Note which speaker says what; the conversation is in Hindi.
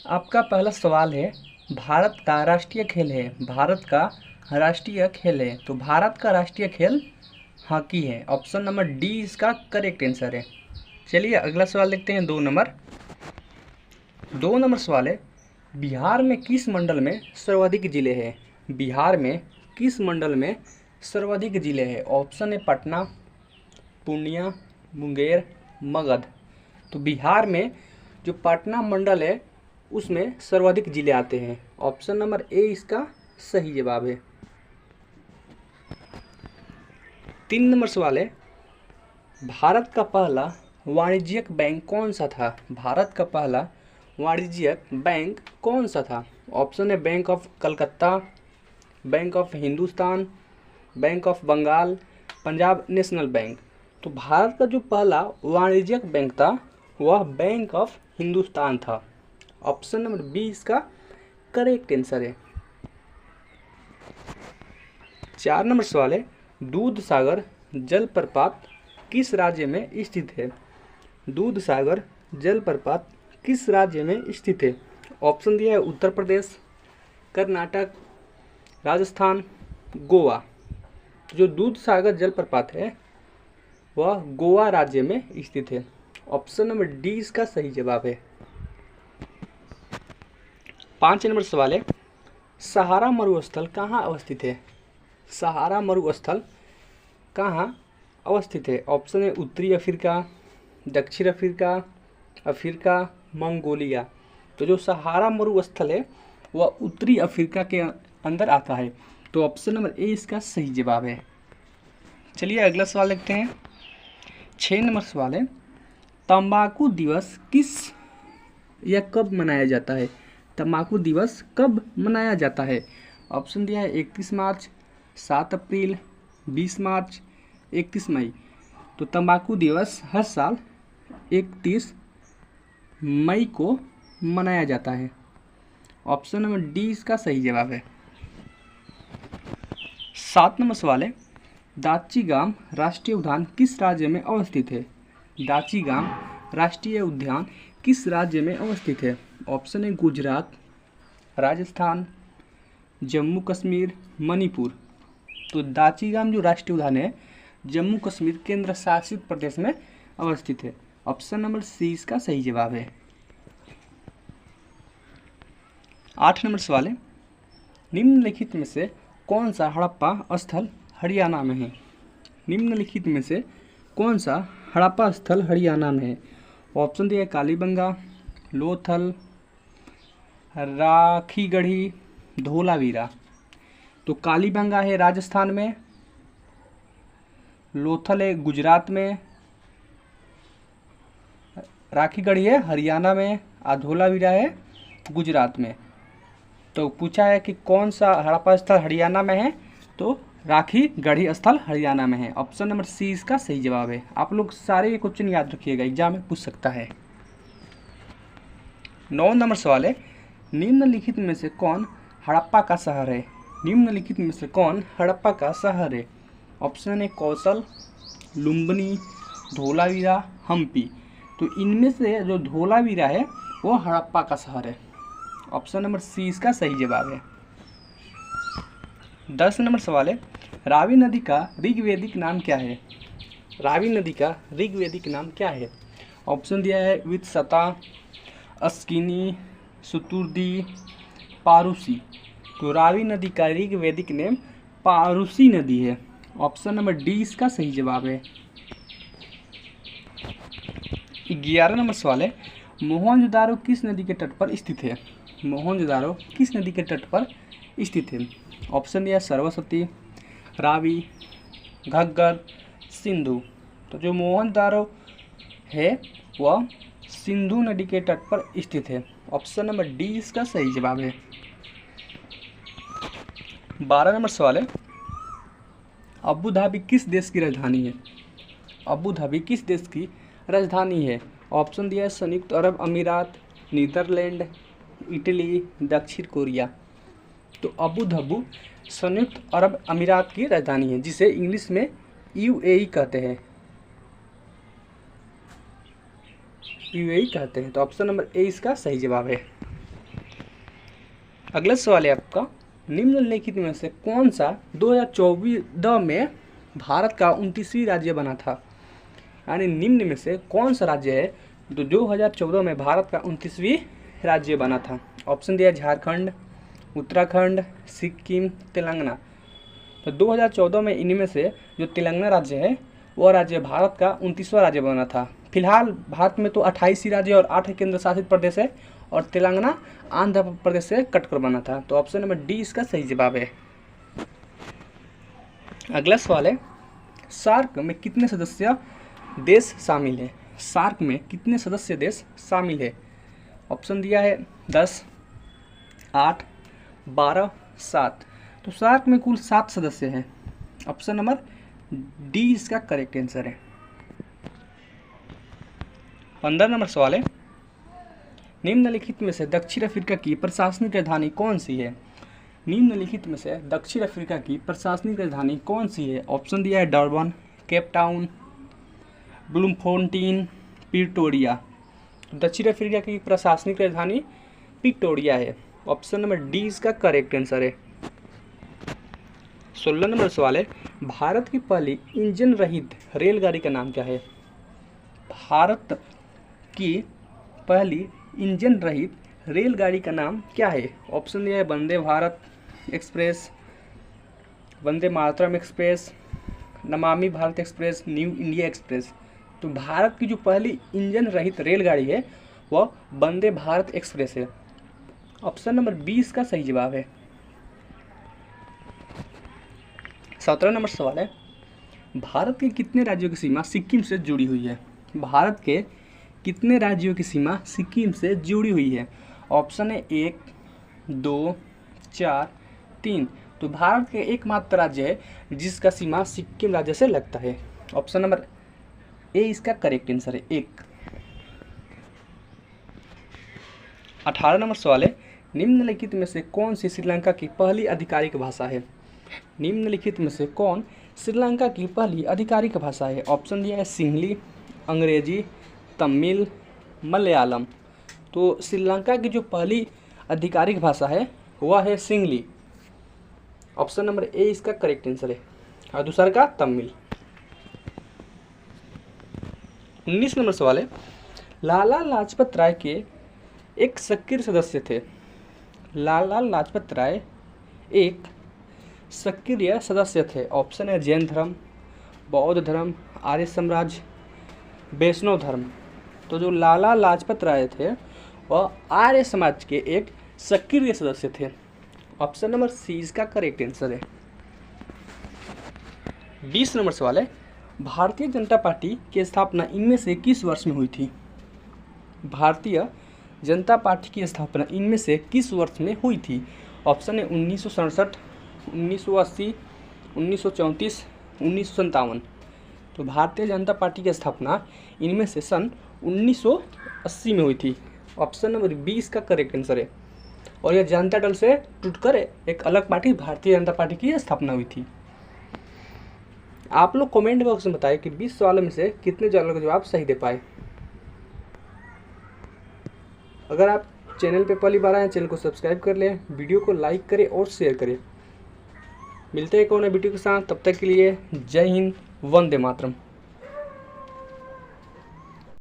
Speaker 1: आपका पहला सवाल है, भारत का राष्ट्रीय खेल है। भारत का राष्ट्रीय खेल है, तो भारत का राष्ट्रीय खेल हॉकी है। ऑप्शन नंबर डी इसका करेक्ट आंसर है। चलिए अगला सवाल देखते हैं। 2 नंबर सवाल है, बिहार में किस मंडल में सर्वाधिक जिले हैं? बिहार में किस मंडल में सर्वाधिक जिले हैं? ऑप्शन है पटना, पूर्णिया, मुंगेर, मगध। तो बिहार में जो पटना मंडल है उसमें सर्वाधिक जिले आते हैं। ऑप्शन नंबर ए इसका सही जवाब है। 3 नंबर सवाल है, भारत का पहला वाणिज्यिक बैंक कौन सा था? भारत का पहला वाणिज्यिक बैंक कौन सा था? ऑप्शन है bank of Calcutta, bank of Hindustan, bank of Bengal, Punjab national bank. तो भारत का जो पहला वाणिज्यिक बैंक था वह बैंक ऑफ हिंदुस्तान था। ऑप्शन नंबर बी इसका करेक्ट आंसर है। 4 नंबर सवाल है, दूध सागर जलप्रपात किस राज्य में स्थित है? दूध सागर जलप्रपात किस राज्य में स्थित है? ऑप्शन दिया है उत्तर प्रदेश, कर्नाटक, राजस्थान, गोवा। जो दूध सागर जलप्रपात है वह गोवा राज्य में स्थित है। ऑप्शन नंबर डी इसका सही जवाब है। 5 नंबर सवाल है, सहारा मरुस्थल कहाँ अवस्थित है? सहारा मरुस्थल कहाँ अवस्थित है? ऑप्शन है उत्तरी अफ्रीका, दक्षिण अफ्रीका, अफ्रीका, मंगोलिया। तो जो सहारा मरुस्थल है वह उत्तरी अफ्रीका के अंदर आता है। तो ऑप्शन नंबर ए इसका सही जवाब है। चलिए अगला सवाल देखते हैं। 6 नंबर सवाल है, तंबाकू दिवस किस या कब मनाया जाता है? तंबाकू दिवस कब मनाया जाता है? ऑप्शन दिया है 31 मार्च, 7 अप्रैल, 20 मार्च, 31 मई। तो तंबाकू दिवस हर साल 31 मई को मनाया जाता है। ऑप्शन नंबर डी इसका सही जवाब है। 7 नंबर सवाल है, दाची-गाम राष्ट्रीय उद्यान किस राज्य में अवस्थित है? दाची-गाम राष्ट्रीय उद्यान किस राज्य में अवस्थित है? ऑप्शन है गुजरात, राजस्थान, जम्मू कश्मीर, मणिपुर। तो दाची-गाम जो राष्ट्रीय उद्यान है जम्मू कश्मीर केंद्र शासित प्रदेश में अवस्थित है। ऑप्शन नंबर सी इसका सही जवाब है। 8 नंबर सवाल है, निम्नलिखित में से कौन सा हड़प्पा स्थल हरियाणा में है? निम्नलिखित में से कौन सा हड़प्पा स्थल हरियाणा में है? ऑप्शन दिया है कालीबंगा, लोथल, राखीगढ़ी, धोलावीरा। तो कालीबंगा है राजस्थान में, लोथल है गुजरात में, राखीगढ़ी है हरियाणा में और धोलावीरा है गुजरात में। तो पूछा है कि कौन सा हड़प्पा स्थल हरियाणा में है, तो राखीगढ़ी स्थल हरियाणा में है। ऑप्शन नंबर सी इसका सही जवाब है। आप लोग सारे ये क्वेश्चन याद रखिएगा, एग्जाम में पूछ सकता है। 9 नंबर सवाल है, निम्नलिखित में से कौन हड़प्पा का शहर है? निम्नलिखित में से कौन हड़प्पा का शहर है? ऑप्शन है कौशल, लुम्बिनी, धोलावीरा, हम्पी। तो इनमें से जो धोलावीरा है वो हड़प्पा का शहर है। ऑप्शन नंबर सी इसका सही जवाब है। 10 नंबर सवाल है, रावी नदी का ऋग्वेदिक नाम क्या है? रावी नदी का ऋग्वेदिक नाम क्या है? ऑप्शन दिया है वित्सता, अस्किनी, सुतुर्दी, पारुसी। तो रावी नदी का ऋग्वेदिक नेम पारुसी नदी है। ऑप्शन नंबर डी इसका सही जवाब है। 11 नंबर सवाल है, मोहनजोदारो किस नदी के तट पर स्थित है? मोहनजोदारो किस नदी के तट पर स्थित है? ऑप्शन दिया सरस्वती, रावी, घग्गर, सिंधु। तो जो मोहनजोदारो है वह सिंधु नदी के तट पर स्थित है। ऑप्शन नंबर डी इसका सही जवाब है। 12 नंबर सवाल है, अबू धाबी किस देश की राजधानी है? अबू धाबी किस देश की राजधानी है? ऑप्शन दिया है संयुक्त अरब अमीरात, नीदरलैंड, इटली, दक्षिण कोरिया। तो अबू धाबी संयुक्त अरब अमीरात की राजधानी है, जिसे इंग्लिश में यूएई कहते हैं। यूएई कहते हैं। तो ऑप्शन नंबर ए इसका सही जवाब है। अगला सवाल है आपका, निम्नलिखित में से कौन सा 2014 में भारत का 29वीं राज्य बना था। यानी निम्न में से कौन सा राज्य है जो 2014 में भारत का 29वीं राज्य बना था। ऑप्शन दिया झारखंड, उत्तराखंड, सिक्किम, तेलंगाना। तो 2014 में इनमें से जो तेलंगाना राज्य है वह राज्य भारत का 29वां राज्य बना था। फिलहाल भारत में तो 28 ही राज्य और 8 केंद्र शासित प्रदेश है और तेलंगाना आंध्र प्रदेश से कटकर बना था। तो ऑप्शन नंबर डी इसका सही जवाब है। अगला सवाल है, सार्क में कितने सदस्य देश शामिल है। सार्क में कितने सदस्य देश शामिल है। ऑप्शन दिया है 10, 8, 12, 7। तो सार्क में कुल 7 सदस्य हैं। ऑप्शन नंबर डी इसका करेक्ट आंसर है। 15 नंबर सवाल है, निम्नलिखित में से दक्षिण अफ्रीका की प्रशासनिक राजधानी कौन सी है। निम्नलिखित में से दक्षिण अफ्रीका की प्रशासनिक राजधानी कौन सी है। ऑप्शन दिया है डरबन, केप टाउन, ब्लूमफोंटेन, प्रिटोरिया। दक्षिण अफ्रीका की प्रशासनिक राजधानी प्रिटोरिया है। ऑप्शन नंबर डी इसका करेक्ट आंसर है। 16 नंबर सवाल है, भारत की पहली इंजन रहित रेलगाड़ी का नाम क्या है। भारत की पहली इंजन रहित रेलगाड़ी का नाम क्या है। ऑप्शन दिया है Vande Bharat express, Vande Mataram express, Namami Bharat express, new India express. तो भारत की जो पहली इंजन रहित रेलगाड़ी है वह वंदे भारत एक्सप्रेस है। ऑप्शन नंबर 20 का सही जवाब है। 17 नंबर सवाल है, भारत के कितने राज्यों की सीमा सिक्किम से जुड़ी हुई है। भारत के कितने राज्यों की सीमा सिक्किम से जुड़ी हुई है। ऑप्शन है 1, 2, 4, 3। तो भारत के एकमात्र राज्य है जिसका सीमा सिक्किम राज्य से लगता है। ऑप्शन नंबर ए इसका करेक्ट आंसर है 1। 18 नंबर सवाल है, निम्नलिखित में से कौन सी श्रीलंका की पहली आधिकारिक भाषा है। निम्नलिखित में से कौन श्रीलंका की पहली आधिकारिक भाषा है। ऑप्शन दिया है सिंहली, अंग्रेजी, तमिल, मलयालम। तो श्रीलंका की जो पहली आधिकारिक भाषा है वह है सिंहली। ऑप्शन नंबर ए इसका करेक्ट आंसर है और दूसरा का तमिल। 19 नंबर सवाल है, लाला लाजपत राय के एक सक्रिय सदस्य थे। लाला लाजपत राय एक सक्रिय सदस्य थे। ऑप्शन है जैन धर्म, बौद्ध धर्म, आर्य समाज, वैष्णव धर्म। तो जो लाला लाजपत राय थे वह आर्य समाज के एक सक्रिय सदस्य थे। ऑप्शन नंबर सी इसका करेक्ट आंसर है। 20 नंबर सवाल है, भारतीय जनता पार्टी की स्थापना इनमें से किस वर्ष में हुई थी। भारतीय जनता पार्टी की स्थापना इनमें से किस वर्ष में हुई थी। ऑप्शन है 1967, 1980, 1934, 1957। तो भारतीय जनता पार्टी की स्थापना इनमें से सन 1980 में हुई थी। ऑप्शन नंबर 20 का करेक्ट आंसर है। और यह जनता दल से टूटकर एक अलग पार्टी भारतीय जनता पार्टी की स्थापना हुई थी। आप लोग कमेंट बॉक्स में बताएं कि 20 सवालों में से कितने सवालों का जवाब सही दे पाए। अगर आप चैनल पे पहली बार आए चैनल को सब्सक्राइब कर लें, वीडियो को लाइक करें और शेयर करें। मिलते हैं एक और नए वीडियो के साथ, तब तक के लिए जय हिंद, वंदे मातरम।